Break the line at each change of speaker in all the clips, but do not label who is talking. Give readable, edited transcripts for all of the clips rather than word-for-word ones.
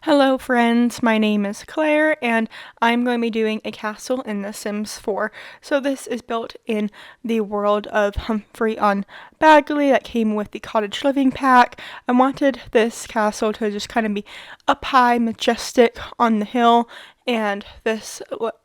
Hello friends, my name is Claire and I'm going to be doing a castle in The Sims 4. So this is built in the world of Henford-on-Bagley that came with the cottage living pack. I wanted this castle to just kind of be up high, majestic on the hill, and this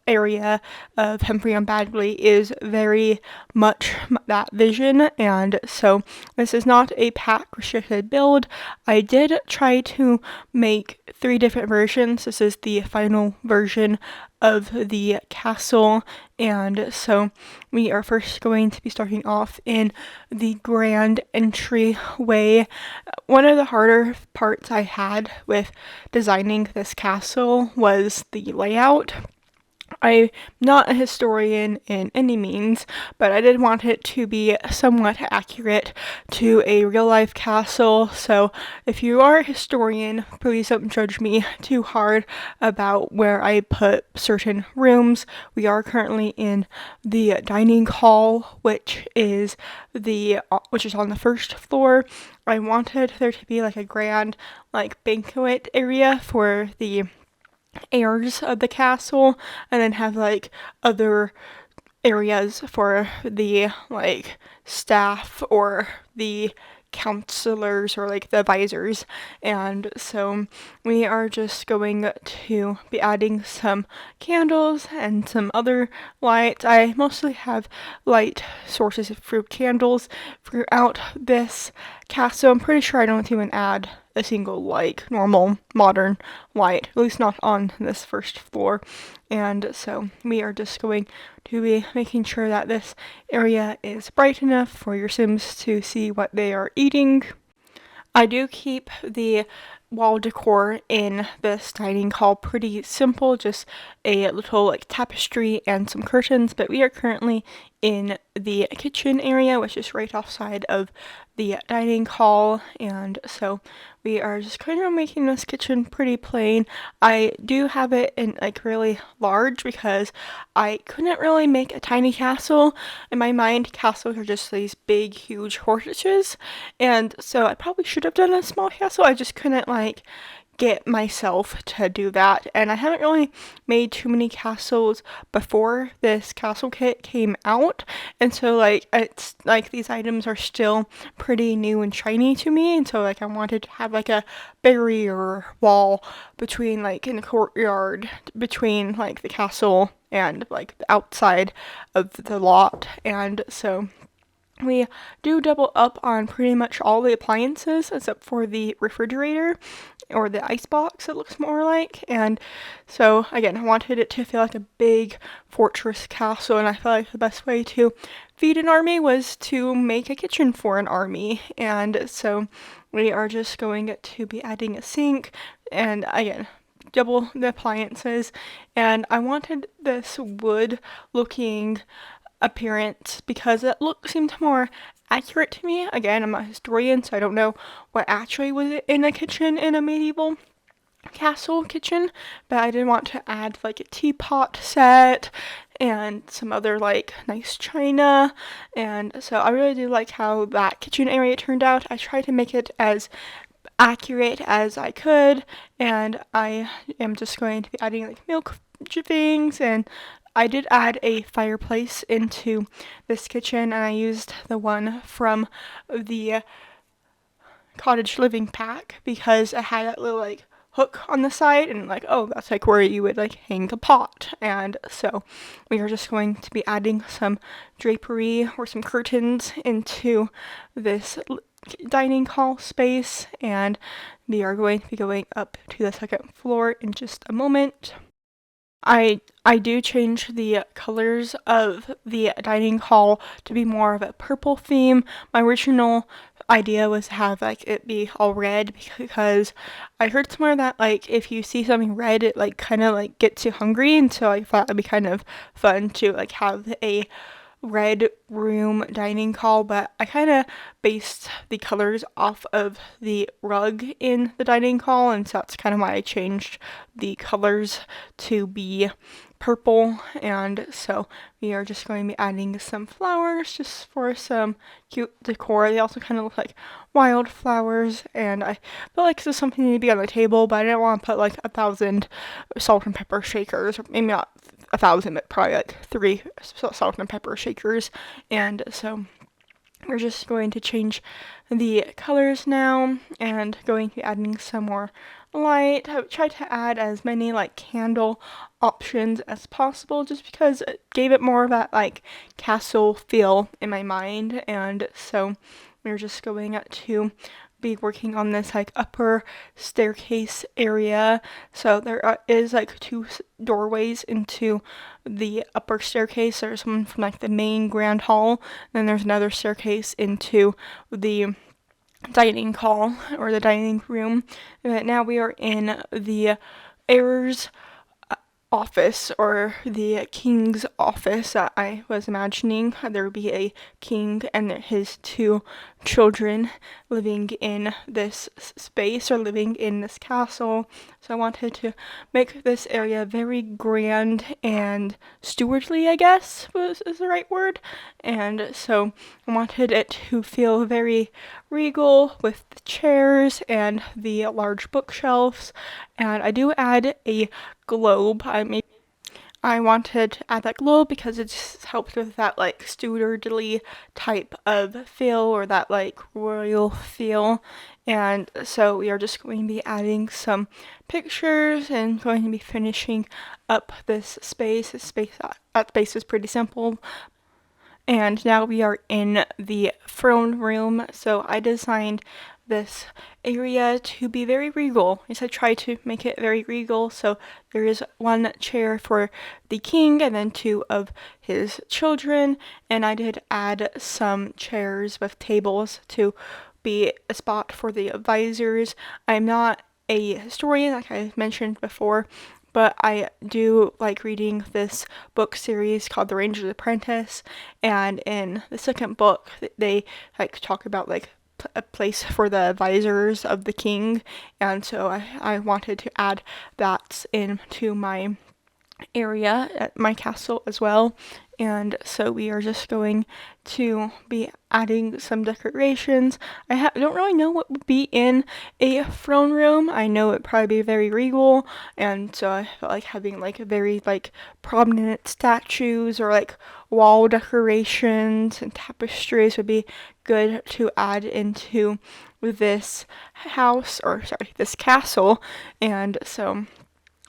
area of Henford-on-Bagley is very much that vision, and so this is not a pack restricted build. I did try to make 3 different versions. This is the final version of the castle, and so we are first going to be starting off in the grand entryway. One of the harder parts I had with designing this castle was the layout. I'm not a historian in any means, but I did want it to be somewhat accurate to a real-life castle, so if you are a historian, please don't judge me too hard about where I put certain rooms. We are currently in the dining hall, which is on the first floor. I wanted there to be like a grand banquet area for the heirs of the castle, and then have other areas for the staff or the counselors or the advisors. And so we are just going to be adding some candles and some other lights. I mostly have light sources for candles throughout this castle. I'm pretty sure I don't even add a single normal modern light, at least not on this first floor. And so we are just going to be making sure that this area is bright enough for your Sims to see what they are eating. I do keep the wall decor in this dining hall pretty simple, just a little tapestry and some curtains, but we are currently in the kitchen area, which is right offside of the dining hall, and so we are just kind of making this kitchen pretty plain. I do have it in really large because I couldn't really make a tiny castle. In my mind, castles are just these big, huge fortresses, and so I probably should have done a small castle. I just couldn't get myself to do that, and I haven't really made too many castles before this castle kit came out, and so it's these items are still pretty new and shiny to me, and so I wanted to have a barrier wall between in the courtyard between the castle and the outside of the lot. And so we do double up on pretty much all the appliances except for the refrigerator or the ice box, it looks more like. And so again, I wanted it to feel like a big fortress castle, and I felt like the best way to feed an army was to make a kitchen for an army. And so we are just going to be adding a sink, and again, double the appliances. And I wanted this wood looking appearance because it seemed more accurate to me. Again, I'm not a historian, so I don't know what actually was in a kitchen in a medieval castle kitchen, but I did want to add a teapot set and some other nice china, and so I really do like how that kitchen area turned out. I tried to make it as accurate as I could, and I am just going to be adding milk things, and I did add a fireplace into this kitchen, and I used the one from the cottage living pack because it had that little hook on the side, and oh, that's where you would hang a pot. And so we are just going to be adding some drapery or some curtains into this dining hall space, and we are going to be going up to the second floor in just a moment. I do change the colors of the dining hall to be more of a purple theme. My original idea was to have it be all red because I heard somewhere that if you see something red, it kind of gets you hungry, and so I thought it'd be kind of fun to have a red room dining hall, but I kind of based the colors off of the rug in the dining hall, and so that's kind of why I changed the colors to be purple, and so we are just going to be adding some flowers just for some cute decor. They also kind of look like wildflowers, and I feel like this is something to be on the table, but I didn't want to put like 1,000 salt and pepper shakers, or maybe not 1,000, but probably like 3 salt and pepper shakers. And so we're just going to change the colors now and going to be adding some more light. I tried to add as many like candle options as possible just because it gave it more of that like castle feel in my mind. And so we're just going to be working on this like upper staircase area. So there is like 2 doorways into the upper staircase. There's one from like the main grand hall, then there's another staircase into the dining hall or the dining room. But now we are in the heir's office, or the king's office that I was imagining. There would be a king and his 2 children living in this space, or living in this castle. So I wanted to make this area very grand and stewardly, I guess is the right word. And so I wanted it to feel very regal with the chairs and the large bookshelves. And I do add a globe. I wanted to add that globe because it just helps with that like stewardly type of feel, or that like royal feel. And so we are just going to be adding some pictures and going to be finishing up this space. That space is pretty simple. And now we are in the throne room. So I designed this area to be very regal. Yes, I tried to make it very regal. So there is 1 chair for the king and then 2 of his children. And I did add some chairs with tables to be a spot for the advisors. I'm not a historian, like I mentioned before, but I do like reading this book series called The Ranger's Apprentice, and in the second book they like talk about like a place for the advisors of the king, and so I wanted to add that into my area at my castle as well. And so we are just going to be adding some decorations. I don't really know what would be in a throne room. I know it'd probably be very regal, and so I felt like having like very like prominent statues or like wall decorations and tapestries would be good to add into this house, or sorry, this castle. And so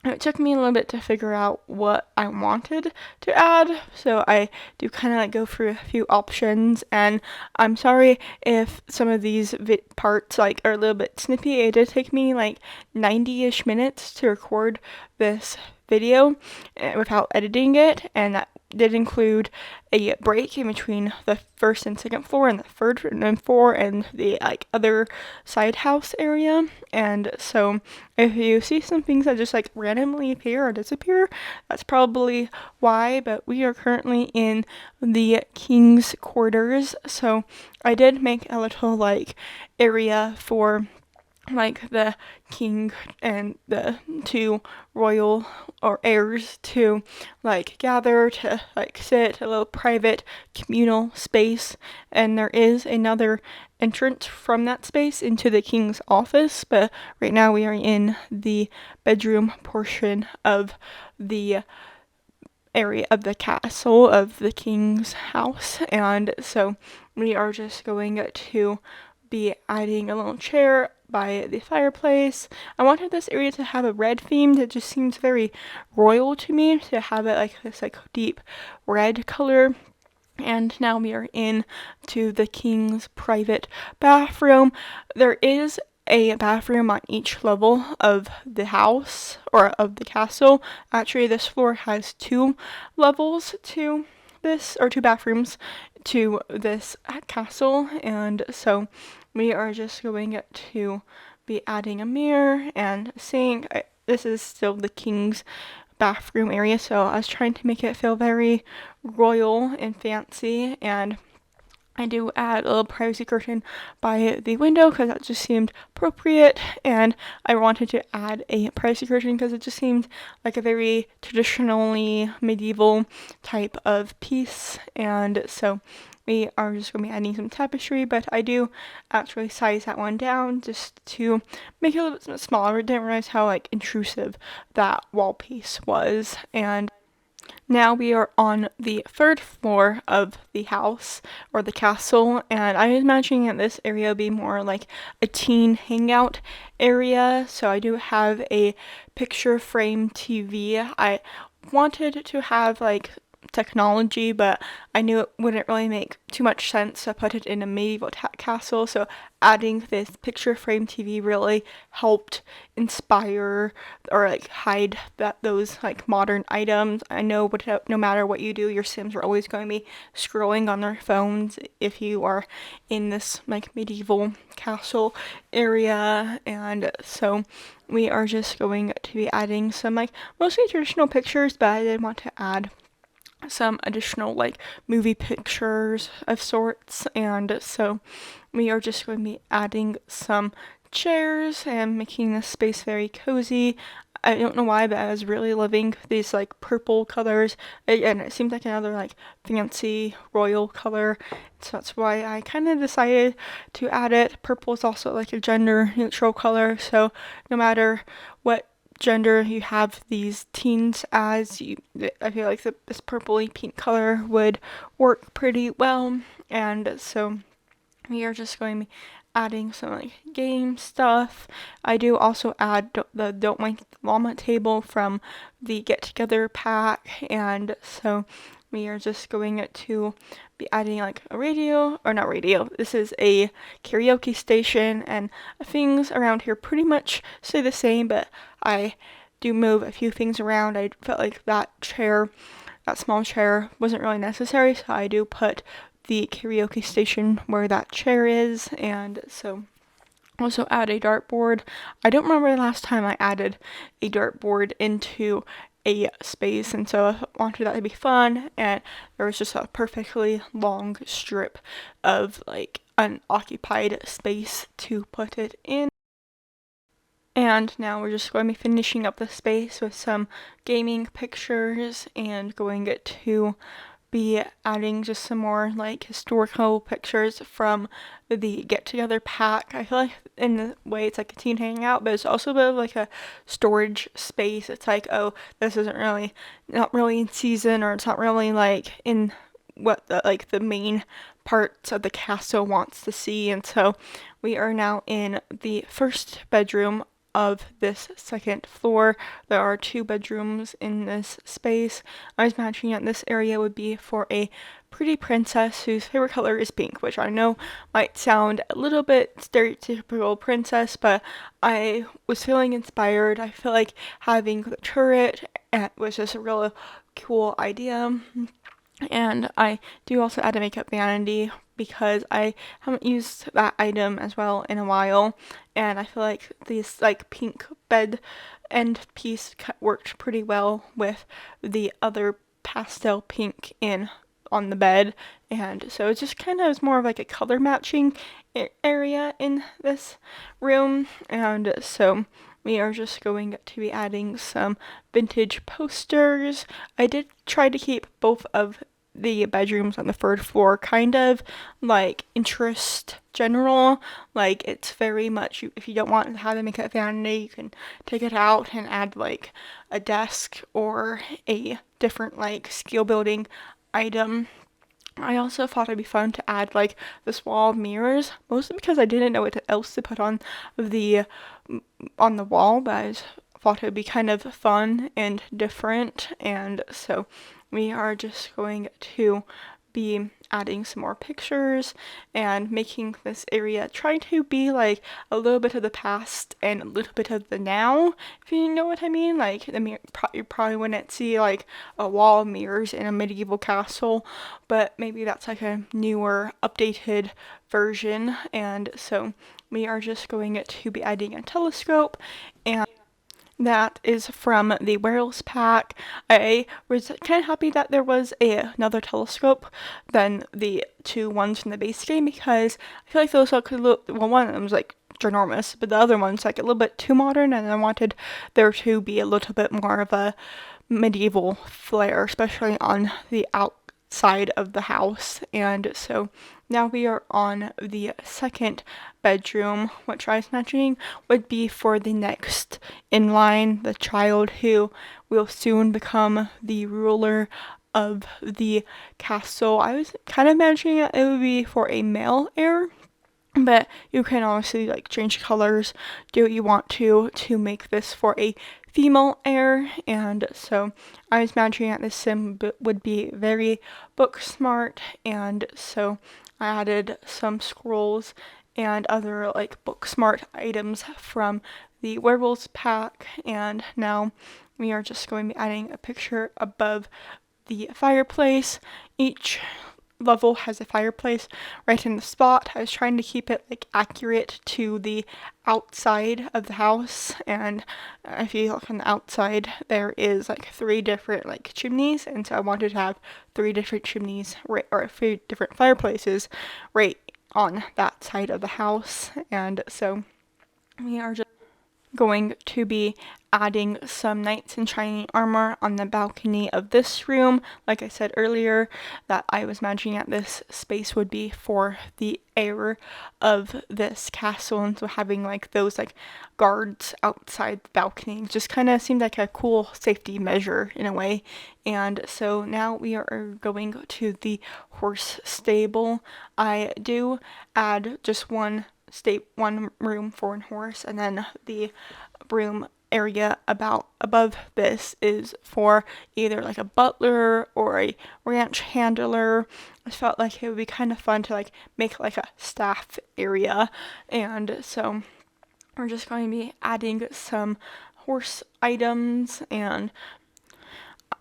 it took me a little bit to figure out what I wanted to add, so I do kind of like go through a few options, and I'm sorry if some of these parts like are a little bit snippy. It did take me like 90-ish minutes to record this video without editing it, and that did include a break in between the first and second floor and the third and fourth and the like other side house area. And so if you see some things that just like randomly appear or disappear, that's probably why. But we are currently in the king's quarters, so I did make a little like area for like the king and the 2 royal or heirs to like gather to like sit, a little private communal space. And there is another entrance from that space into the king's office, but right now we are in the bedroom portion of the area of the castle of the king's house. And so we are just going to be adding a little chair by the fireplace. I wanted this area to have a red theme that just seems very royal to me, to have it like this like deep red color. And now we are in to the king's private bathroom. There is a bathroom on each level of the house or of the castle. Actually, this floor has 2 levels to this, or 2 bathrooms to this castle. And so we are just going to be adding a mirror and a sink. This is still the king's bathroom area, so I was trying to make it feel very royal and fancy. And I do add a little privacy curtain by the window because that just seemed appropriate, and I wanted to add a privacy curtain because it just seemed like a very traditionally medieval type of piece, and so we are just going to be adding some tapestry, but I do actually size that one down just to make it a little bit smaller. I didn't realize how like intrusive that wall piece was, and now we are on the third floor of the house or the castle, and I was imagining that this area would be more like a teen hangout area. So I do have a picture frame TV. I wanted to have like technology, but I knew it wouldn't really make too much sense to put it in a medieval castle. So adding this picture frame TV really helped inspire or like hide those like modern items. I know no matter what you do, your Sims are always going to be scrolling on their phones if you are in this like medieval castle area, and so we are just going to be adding some like mostly traditional pictures, but I did want to add some additional like movie pictures of sorts, and so we are just going to be adding some chairs and making this space very cozy. I don't know why, but I was really loving these like purple colors, and it seemed like another like fancy royal color, so that's why I kind of decided to add it. Purple is also like a gender neutral color, so no matter what gender you have these teens as, I feel like this purpley pink color would work pretty well, and so we are just going to be adding some like game stuff. I do also add the Don't Mind Llama table from the Get Together pack, and so we are just going to be adding like a radio, or not radio, this is a karaoke station, and things around here pretty much stay the same, but I do move a few things around. I felt like that small chair wasn't really necessary, so I do put the karaoke station where that chair is, and so also add a dartboard. I don't remember the last time I added a dartboard into a space, and so I wanted that to be fun, and there was just a perfectly long strip of like unoccupied space to put it in. And now we're just going to be finishing up the space with some gaming pictures and going to be adding just some more like historical pictures from the Get Together pack. I feel like in a way it's like a teen hangout, but it's also a bit of like a storage space. It's like, oh, this isn't really not really in season, or it's not really like in what the main parts of the castle wants to see, and so we are now in the first bedroom of this second floor. There are 2 bedrooms in this space. I was imagining that this area would be for a pretty princess whose favorite color is pink, which I know might sound a little bit stereotypical princess, but I was feeling inspired. I feel like having the turret was just a real cool idea. And I do also add a makeup vanity because I haven't used that item as well in a while, and I feel like this like pink bed end piece worked pretty well with the other pastel pink in on the bed, and so it just kind of is more of like a color matching area in this room, and so we are just going to be adding some vintage posters. I did try to keep both of the bedrooms on the third floor kind of like interest general, like it's very much, if you don't want to have a makeup vanity, you can take it out and add like a desk or a different like skill building item. I also thought it'd be fun to add like this wall mirrors, mostly because I didn't know what else to put the wall, but I thought it would be kind of fun and different, and so we are just going to be adding some more pictures and making this area try to be like a little bit of the past and a little bit of the now, if you know what I mean. Like you probably wouldn't see like a wall of mirrors in a medieval castle, but maybe that's like a newer updated version, and so we are just going to be adding a telescope and that is from the Werewolves pack. I was kind of happy that there was another telescope than the two ones from the base game, because I feel like those look a little, well, one of them was like ginormous, but the other one's like a little bit too modern, and I wanted there to be a little bit more of a medieval flair, especially on the outside of the house. And so now we are on the second bedroom, which I was imagining would be for the next in line, the child who will soon become the ruler of the castle. I was kind of imagining it would be for a male heir, but you can honestly like change colors, do what you want to make this for a female heir. And so I was imagining that this sim would be very book smart, and so I added some scrolls and other like book smart items from the werewolves pack. And now we are just going to be adding a picture above the fireplace. Each level has a fireplace right in the spot. I was trying to keep it like accurate to the outside of the house, and if you look on the outside, there is like 3 different like chimneys, and so I wanted to have 3 different chimneys, right, or 3 different fireplaces right on that side of the house. And so we are just going to be adding some knights in shining armor on the balcony of this room. Like I said earlier, that I was imagining that this space would be for the heir of this castle, and so having like those like guards outside the balcony just kind of seemed like a cool safety measure in a way. And so now we are going to the horse stable. I do add just one room for a horse, and then the room area about above this is for either like a butler or a ranch handler. I felt like it would be kind of fun to like make like a staff area, and so we're just going to be adding some horse items. And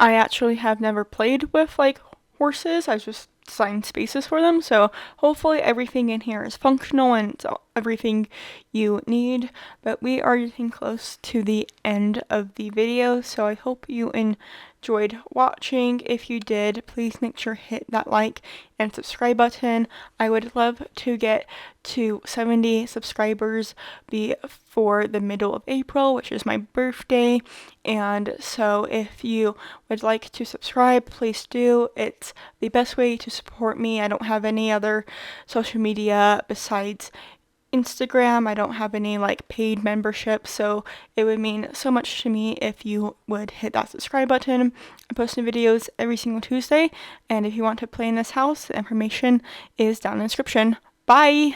I actually have never played with like horses. I just designed spaces for them, so hopefully everything in here is functional and it's everything you need. But we are getting close to the end of the video, so I hope you enjoyed watching. If you did, please make sure to hit that like and subscribe button. I would love to get to 70 subscribers before the middle of April, which is my birthday. And so if you would like to subscribe, please do. It's the best way to support me. I don't have any other social media besides Instagram. I don't have any like paid membership, so it would mean so much to me if you would hit that subscribe button. I'm posting videos every single Tuesday, and if you want to play in this house, the information is down in the description. Bye!